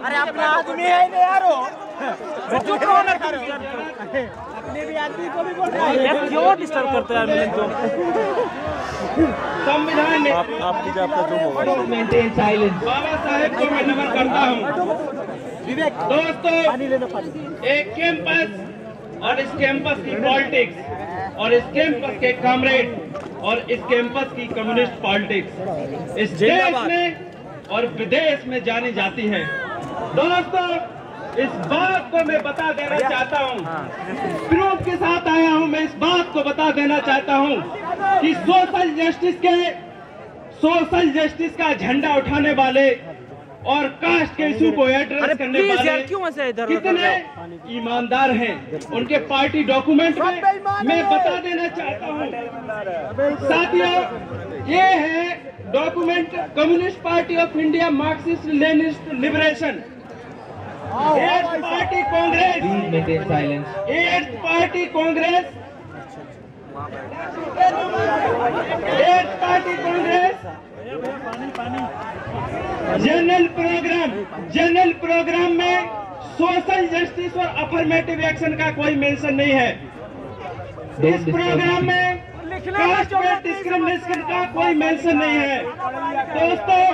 अरे अपना आदमी है नहीं यारो, चुप रहो ना करो, अपने भी आदमी को भी बोल रहे हैं। क्यों डिस्टर्ब करते हैं मिलन को? संविधान में आप लीजिए आपका जो होगा। Maintain silence. बाबा साहेब को मैं नमन करता हूँ। दोस्तों, एक कैंपस और इस कैंपस की पॉलिटिक्स और इस कैंपस के कॉमरेड और इस कैंपस की कम्युनिस्ट पॉलिटिक्स इस देश में और विदेश में जानी जाती है। दोस्तों, इस बात को मैं बता देना चाहता हूँ, प्रूफ के साथ आया हूँ। मैं इस बात को बता देना चाहता हूँ कि सोशल जस्टिस का झंडा उठाने वाले और कास्ट के इशू को एड्रेस करने वाले कितने ईमानदार हैं, उनके पार्टी डॉक्यूमेंट में मैं बता देना चाहता हूँ। साथियों, ये है document communist party of India marxist leninist liberation, eighth party congress, eighth party congress, eighth party congress general programme में सोशल जस्टिस और अफर्मेटिव एक्शन का कोई मेंशन नहीं है। इस प्रोग्राम में कास्ट बेस्ड डिस्क्रिमिनेशन का कोई मेंशन नहीं है। दोस्तों,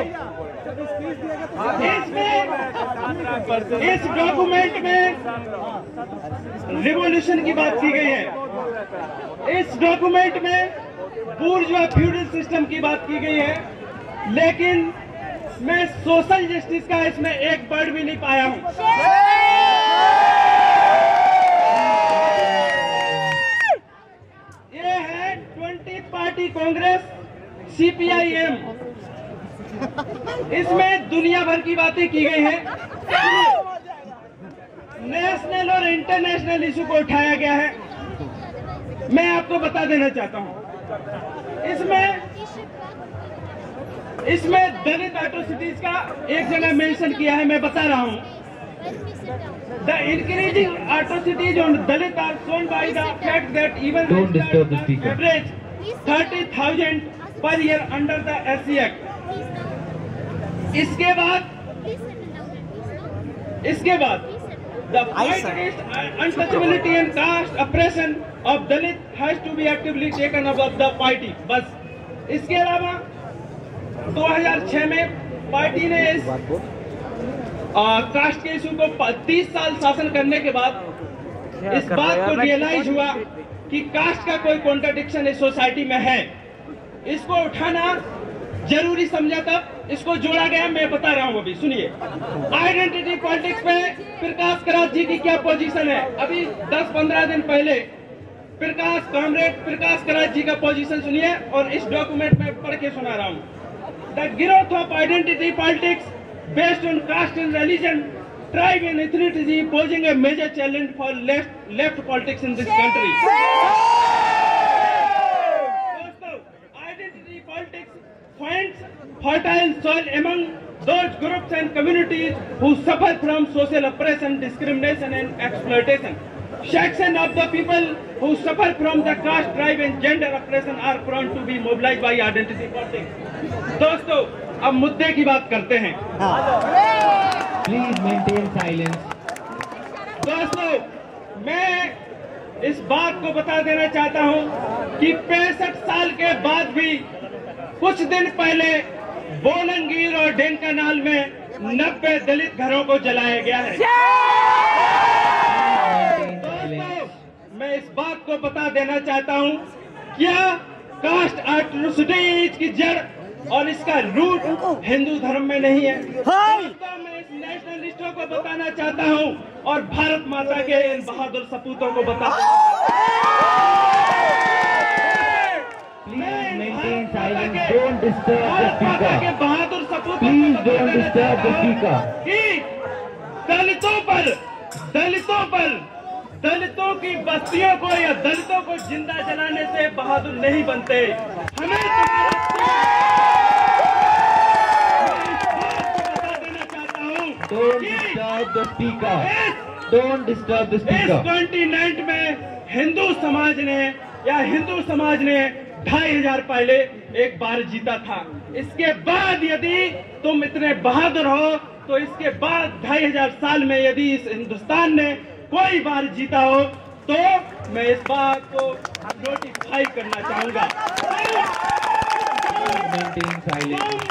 इस डॉक्यूमेंट में रिवॉल्यूशन की बात की गई है, इस डॉक्यूमेंट में बूर्जुआ फ्यूडल सिस्टम की बात की गई है, लेकिन मैं सोशल जस्टिस का इसमें एक वर्ड भी नहीं पाया हूं। ये है 20th पार्टी कांग्रेस CPIM, इसमें दुनिया भर की बातें की गई हैं, नेशनल और इंटरनेशनल इशू को उठाया गया है। मैं आपको बता देना चाहता हूं, इसमें दलित एट्रोसिटीज का एक जगह मेंशन किया है। मैं बता रहा हूं, the increasing atrocities on Dalit are shown by the fact that even average 30,000 per year under the SC act. इसके बाद the fight against untouchability and caste oppression of Dalit has to be actively taken above the party। बस इसके अलावा 2006 में party ने इस cast के issue को 30 साल शासन करने के बाद इस बात को रियलाइज हुआ कि कास्ट का कोई कॉन्ट्राडिक्शन इस सोसाइटी में है, इसको उठाना जरूरी समझा, तब इसको जोड़ा गया। मैं बता रहा हूं, अभी सुनिए। आइडेंटिटी पॉलिटिक्स पे प्रकाश करात जी की क्या पोजीशन है। अभी 10-15 दिन पहले कॉमरेड प्रकाश करात जी का पोजीशन सुनिए, और इस डॉक्यूमेंट में पढ़ के सुना रहा हूं। The growth of identity politics based on caste and religion, tribe and ethnicity posing a major challenge for left politics in this country. दोस्तों, identity politics finds fertile soil among those groups and communities who suffer from social oppression, discrimination and exploitation. Section of the people who suffer from the caste, tribe and gender oppression are prone to be mobilized by identity politics। दोस्तों, अब मुद्दे की बात करते हैं। Please maintain silence। दोस्तों, मैं इस बात को बता देना चाहता हूं कि 65 साल के बाद भी कुछ दिन पहले बोलंगीर और ढेंकानाल में 90 दलित घरों को जलाया गया है। दोस्तों, मैं इस बात को बता देना चाहता हूं, क्या कास्ट एट्रोसिटीज की जड़ और इसका रूट हिंदू धर्म में नहीं है? दोस्तों, मैं इस नेशनलिस्टों को बताना चाहता हूं और भारत माता के इन बहादुर सपूतों को बता Don't disturb the speaker। के बहादुर सपूतों Please don't disturb the speaker। कि दलितों की बस्तियों को या दलितों को जिंदा जलाने से बहादुर नहीं बनते। हमें Don't कि disturb the speaker. इस Don't disturb the इस speaker. कॉन्टिनेंट में हिंदू समाज ने 2500 पहले एक बार जीता था। इसके बाद यदि तुम इतने बहादुर हो तो इसके बाद 2500 साल में यदि इस हिंदुस्तान ने कोई बार जीता हो तो मैं इस बात को नोटिफाई करना चाहूंगा। Maintain silence.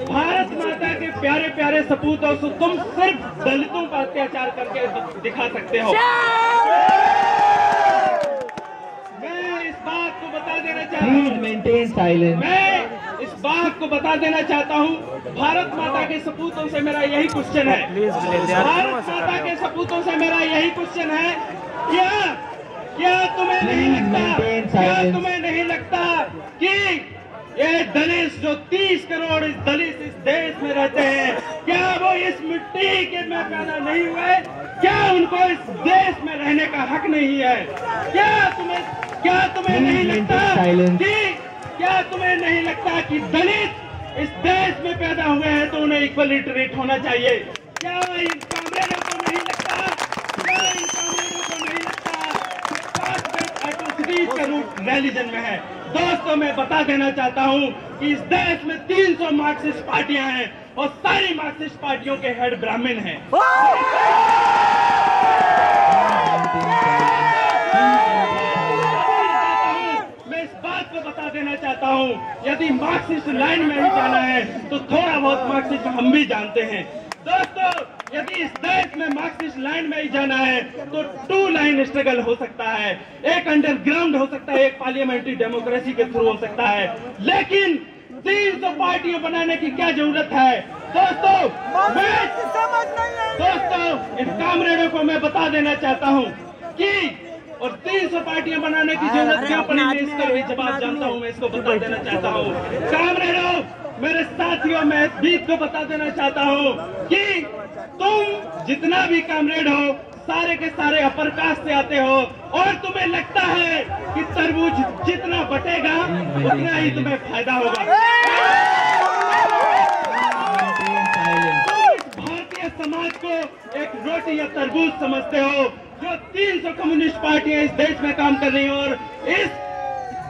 भारत माता के प्यारे प्यारे सपूतों से तुम सिर्फ दलितों का अत्याचार करके दिखा सकते हो। मैं इस बात को बता देना चाहता Please हूँ maintain silence. मैं इस बात को बता देना चाहता हूँ, भारत माता के सपूतों से मेरा यही क्वेश्चन है। भारत माता के सपूतों से मेरा यही क्वेश्चन है, क्या तुम्हें नहीं लगता कि ये दलित जो 30 करोड़ इस दलित इस देश में रहते हैं, क्या वो इस मिट्टी के में पैदा नहीं हुए? क्या उनको इस देश में रहने का हक नहीं है? क्या तुम्हें नहीं लगता कि दलित इस देश में पैदा हुए हैं तो उन्हें इक्वली ट्रीट होना चाहिए? क्या इन कामरेडों को नहीं लगता एट्रोसिटीज का रूप रिलीजन में है? दोस्तों, मैं बता देना चाहता हूं कि इस देश में 300 मार्क्सिस्ट पार्टियां हैं और सारी मार्क्सिस्ट पार्टियों के हेड ब्राह्मण हैं। मैं इस बात को बता देना चाहता हूं, यदि मार्क्सिस्ट लाइन में ही जाना है तो थोड़ा बहुत मार्क्सिस्ट हम भी जानते हैं। दोस्तों, यदि इस देश में मार्क्सिस्ट लाइन में ही जाना है तो 2 लाइन स्ट्रगल हो सकता है। एक अंडरग्राउंड हो सकता है, एक पार्लियामेंट्री डेमोक्रेसी के थ्रू हो सकता है, लेकिन 300 पार्टियां बनाने की क्या जरूरत है? दोस्तों, इन कामरेडों को मैं बता देना चाहता हूं कि और 300 पार्टियां बनाने की जरूरत क्यों पड़ी, मैं इसका भी जवाब जानता हूं। मैं इसको बता देना चाहता हूं, कामरेडों, मेरे साथियों, मैं इस बीच को बता देना चाहता हूं कि तुम जितना भी कामरेड हो सारे के सारे अपर कास्ट से आते हो और तुम्हें लगता है कि तरबूज जितना बटेगा उतना ही तुम्हें फायदा होगा। भारतीय समाज को एक रोटी या तरबूज समझते हो। जो 300 कम्युनिस्ट पार्टियां इस देश में काम कर रही हैं और इस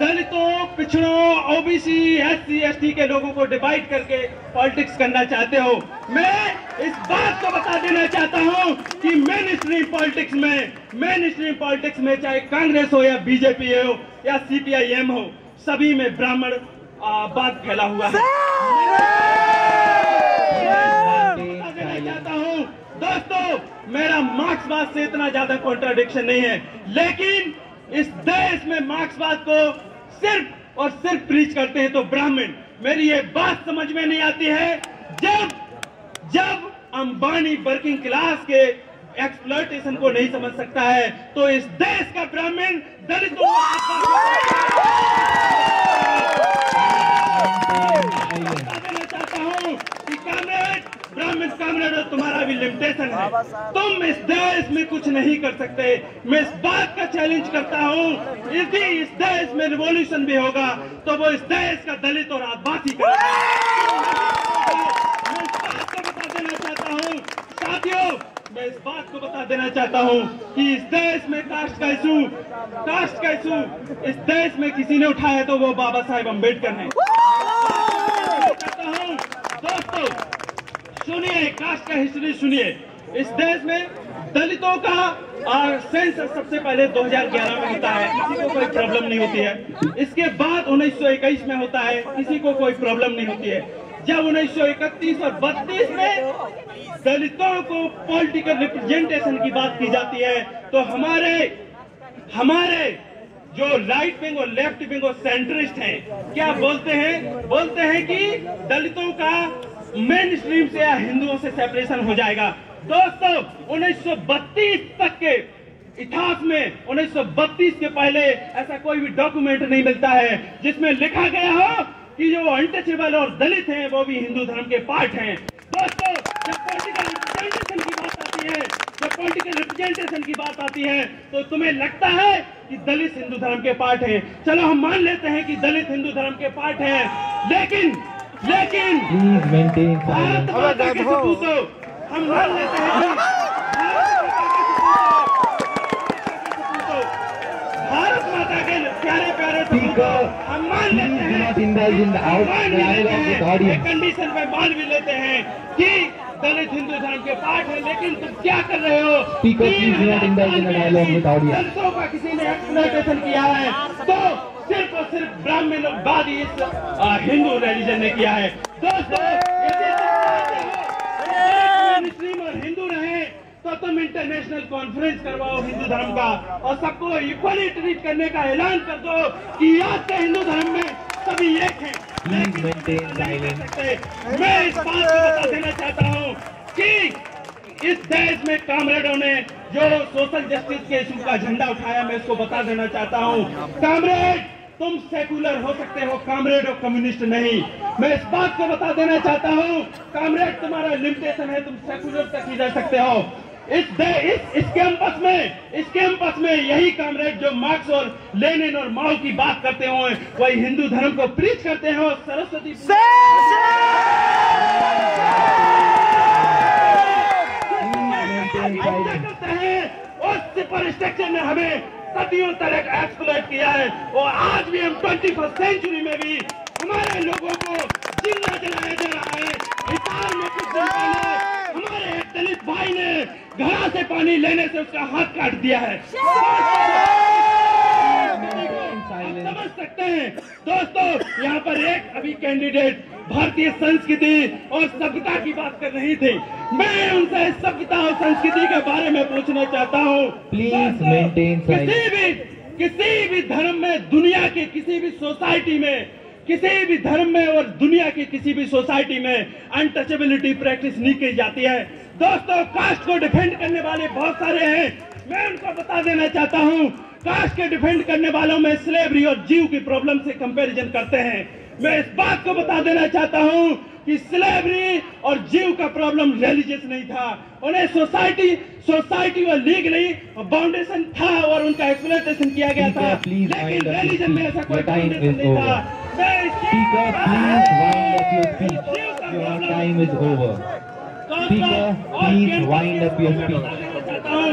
दलितों, पिछड़ों, ओबीसी, एससी, एसटी के लोगों को डिवाइड करके पॉलिटिक्स करना चाहते हो। मैं इस बात को बता देना चाहता हूं कि मेन स्ट्रीम पॉलिटिक्स में चाहे कांग्रेस हो या बीजेपी हो या सीपीआईएम हो, सभी में ब्राह्मण बात फैला हुआ है। बता देना चाहता हूं, दोस्तों, मेरा मार्क्सवाद से इतना ज्यादा कॉन्ट्राडिक्शन नहीं है, लेकिन इस देश में मार्क्सवाद को सिर्फ और सिर्फ प्रीच करते हैं तो ब्राह्मण। मेरी ये बात समझ में नहीं आती है, जब अंबानी वर्किंग क्लास के एक्सप्लॉयटेशन को नहीं समझ सकता है तो इस देश का ब्राह्मण दलितों बता देना चाहता हूं कि ब्राह्मण कामरेड, तुम्हारा भी लिमिटेशन है, तुम इस देश में कुछ नहीं कर सकते। मैं इस बात का चैलेंज करता हूं, यदि इस देश में रिवॉल्यूशन भी होगा तो वो इस देश का दलित और आदिवासी करेगा। मैं इस बात को बता देना चाहता हूं साथियों, मैं इस बात को बता देना चाहता हूं कि इस देश में कास्ट का इशू इस देश में किसी ने उठाया तो वो बाबा साहेब अम्बेडकर हैं। दोस्तों, सुनिए, कास्ट का हिस्ट्री सुनिए। इस देश में दलितों का सेंसस सबसे पहले 2011 में होता है, किसी को कोई प्रॉब्लम नहीं होती है। इसके बाद 1921 में होता है, किसी को कोई प्रॉब्लम नहीं होती है। जब 1931 और 32 में दलितों को पॉलिटिकल रिप्रेजेंटेशन की बात की जाती है तो हमारे जो राइट विंग और लेफ्ट विंग और सेंट्रिस्ट हैं, क्या बोलते हैं कि दलितों का मेन स्ट्रीम से या हिंदुओं से सेपरेशन हो जाएगा। दोस्तों, 1932 तक के इतिहास में 1932 के पहले ऐसा कोई भी डॉक्यूमेंट नहीं मिलता है जिसमें लिखा गया हो कि जो अनटचेबल और दलित हैं वो भी हिंदू धर्म के पार्ट हैं। दोस्तों, जब पॉलिटिकल रिप्रेजेंटेशन की बात आती है तो तुम्हें लगता है कि दलित हिंदू धर्म के पार्ट हैं। चलो हम मान लेते हैं कि दलित हिंदू धर्म के पार्ट हैं, लेकिन लेकिन Please maintain भारत silence. माता के सपूतों, हम मान लेते हैं कि भारत माता के प्यारे प्यारे सपूतों, हम मान लेते Please do not हैं, indulge in the dialogue with audience. Condition में मान भी लेते हैं कि दलित हिंदू धर्म के पाठ है, लेकिन तुम क्या कर रहे हो? Speaker, please do not indulge in the dialogue with audience. दलितों का किसी ने एक्सप्लॉयटेशन किया है तो सिर्फ और सिर्फ ब्राह्मणवादी इस हिंदू रिलीजन ने किया है। दोस्तों, यदि तुम मुस्लिम और हिंदू रहे तो तुम इंटरनेशनल कॉन्फ्रेंस करवाओ हिंदू धर्म का और सबको इक्वली ट्रीट करने का ऐलान कर दो कि आज के हिंदू धर्म में सभी एक हैं। Please maintain silence. मैं इस बात को बता देना चाहता हूँ कि इस देश में कामरेडों ने जो सोशल जस्टिस के इशू का झंडा उठाया, मैं इसको बता देना चाहता हूँ, कामरेड तुम सेकुलर हो सकते हो, कामरेड और कम्युनिस्ट नहीं। मैं इस बात को बता देना चाहता हूँ, कामरेड तुम्हारा लिमिटेशन है, तुम सेकुलर तक ही रह सकते हो। इस कैंपस में यही कामरेड जो मार्क्स और लेनिन और माओ की बात करते हो, वही हिंदू धर्म को प्रीच करते हो। सरस्वती करते हैं और सुपरस्ट्रक्चर ने हमें सदियों तक एक्सप्लॉइट किया है और आज भी हम 21st सेंचुरी में भी हमारे लोगों को जिंदा जलाया जा रहा है। हिसार में कुछ दिन पहले हमारे एक दलित भाई ने घड़ा से पानी लेने से उसका हाथ काट दिया है। समझ सकते हैं दोस्तों, यहाँ पर एक अभी कैंडिडेट भारतीय संस्कृति और सभ्यता की बात कर रही थी। मैं उनसे सभ्यता और संस्कृति के बारे में पूछना चाहता हूँ। Please maintain silence. किसी भी धर्म में, दुनिया के किसी भी सोसाइटी में, किसी भी धर्म में और दुनिया की किसी भी सोसाइटी में अनटचेबिलिटी प्रैक्टिस नहीं की जाती है। दोस्तों, कास्ट को डिफेंड करने वाले बहुत सारे हैं। मैं उनको बता देना चाहता हूँ, कास्ट के डिफेंड करने वालों में स्लेवरी और जीव की प्रॉब्लम से कंपैरिजन करते हैं। मैं इस बात को बता देना चाहता हूँ कि स्लेवरी और जीव का प्रॉब्लम रिलीजियस नहीं था, उन्हें सोसाइटी और लीगली बाउंडेशन था और उनका एक्सप्लॉयटेशन किया गया था, लेकिन रिलीजन में ऐसा कोई बाउंडेशन नहीं था। Speaker, please wind up your speech. Your time is over. Speaker, please wind up your speech.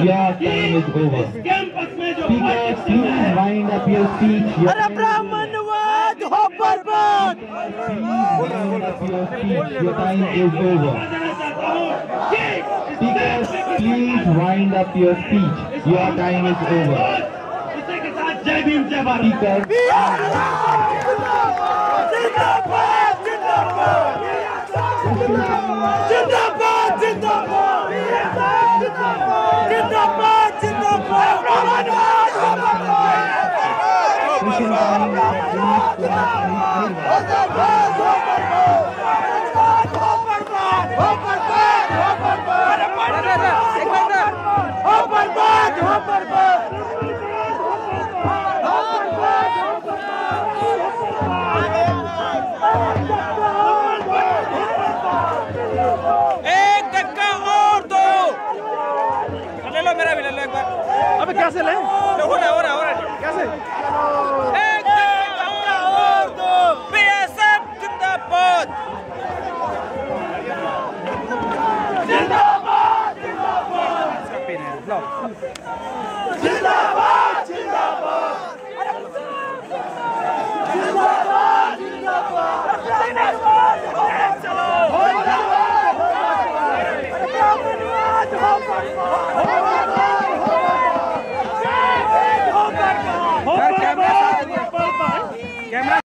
Your time is over. Campus में जो Speaker, please wind up your speech. अरे ब्राह्मणवाद हो बर्बाद। Wind up your speech. Your time is over. Speaker, please wind up your speech. Your time is over. इसी के साथ जय भीम जय भारत। Speaker, जिंदाबाद जिंदाबाद जिंदाबाद जिंदाबाद जिंदाबाद जिंदाबाद ब्राह्मणवाद हो एक धक्का और दो। ले लो, मेरा भी ले लो एक बार। अबे कैसे ले? हो रहा कैसे? एक धक्का और दो। बीएसएफ जिंदाबाद। जिंदाबाद जिंदाबाद जिंदाबाद जिंदाबाद कैमरा